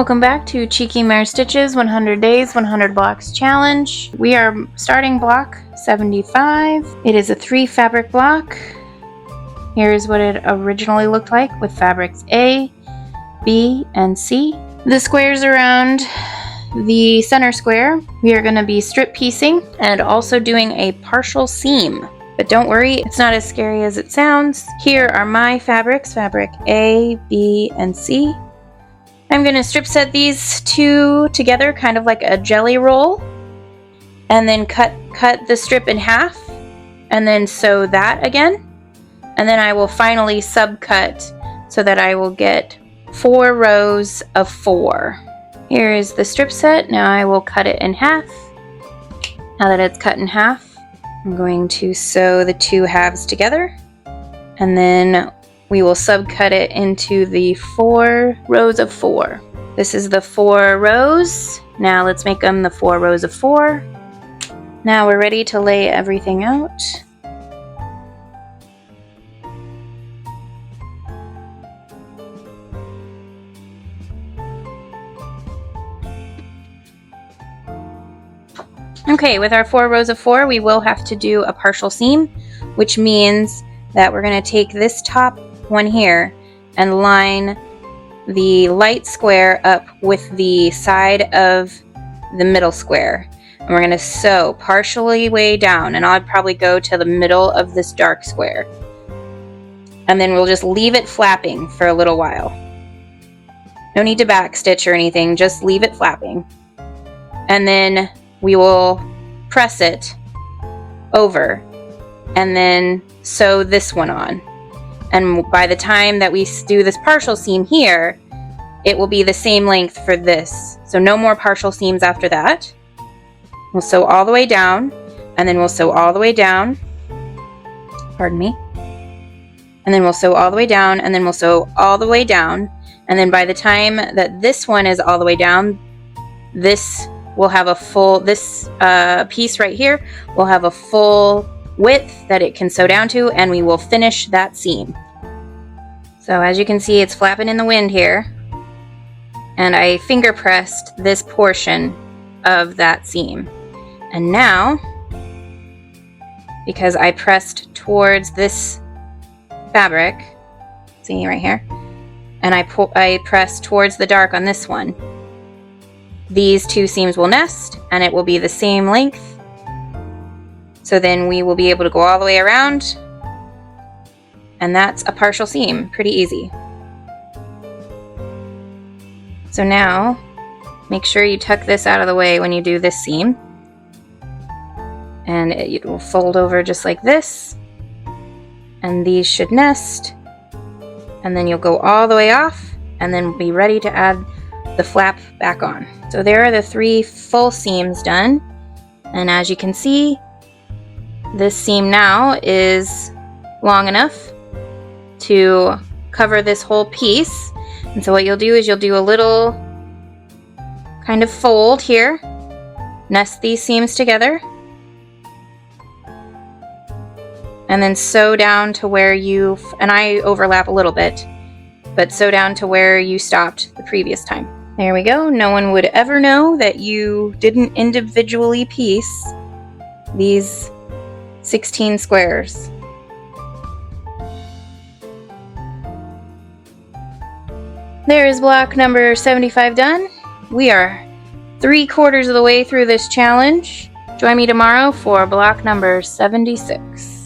Welcome back to Cheeky Mare Stitches 100 Days, 100 Blocks Challenge. We are starting block 75. It is a 3 fabric block. Here's what it originally looked like with fabrics A, B, and C. The squares around the center square, we are going to be strip piecing and also doing a partial seam. But don't worry, it's not as scary as it sounds. Here are my fabrics, fabric A, B, and C. I'm going to strip set these two together, kind of like a jelly roll, and then cut the strip in half, and then sew that again. And then I will finally subcut so that I will get 4 rows of 4. Here is the strip set. Now I will cut it in half. Now that it's cut in half, I'm going to sew the 2 halves together, and then we will subcut it into the 4 rows of 4. This is the 4 rows. Now let's make them the 4 rows of 4. Now we're ready to lay everything out. Okay, with our 4 rows of 4, we will have to do a partial seam, which means that we're going to take this top one here and line the light square up with the side of the middle square, and we're going to sew partially way down, and I'll probably go to the middle of this dark square, and then we'll just leave it flapping for a little while. No need to back stitch or anything, just leave it flapping, and then we will press it over and then sew this one on. And by the time that we do this partial seam here, it will be the same length for this. So no more partial seams after that. We'll sew all the way down, and then we'll sew all the way down. Pardon me. And then we'll sew all the way down, and then we'll sew all the way down. And then by the time that this one is all the way down, this will have a full, this piece right here will have a full width that it can sew down to, and we will finish that seam. So as you can see, it's flapping in the wind here, and I finger pressed this portion of that seam. And now, because I pressed towards this fabric, see right here, and I pressed towards the dark on this one, these 2 seams will nest, and it will be the same length. So then we will be able to go all the way around, and that's a partial seam. Pretty easy. So now, make sure you tuck this out of the way when you do this seam. And it will fold over just like this. And these should nest. And then you'll go all the way off, and then be ready to add the flap back on. So there are the 3 full seams done. And as you can see, this seam now is long enough to cover this whole piece. And so what you'll do is you'll do a little kind of fold here, nest these seams together, and then sew down to where you, and I overlap a little bit, but sew down to where you stopped the previous time. There we go. No one would ever know that you didn't individually piece these 16 squares. There is block number 75 done. We are 3/4 of the way through this challenge. Join me tomorrow for block number 76.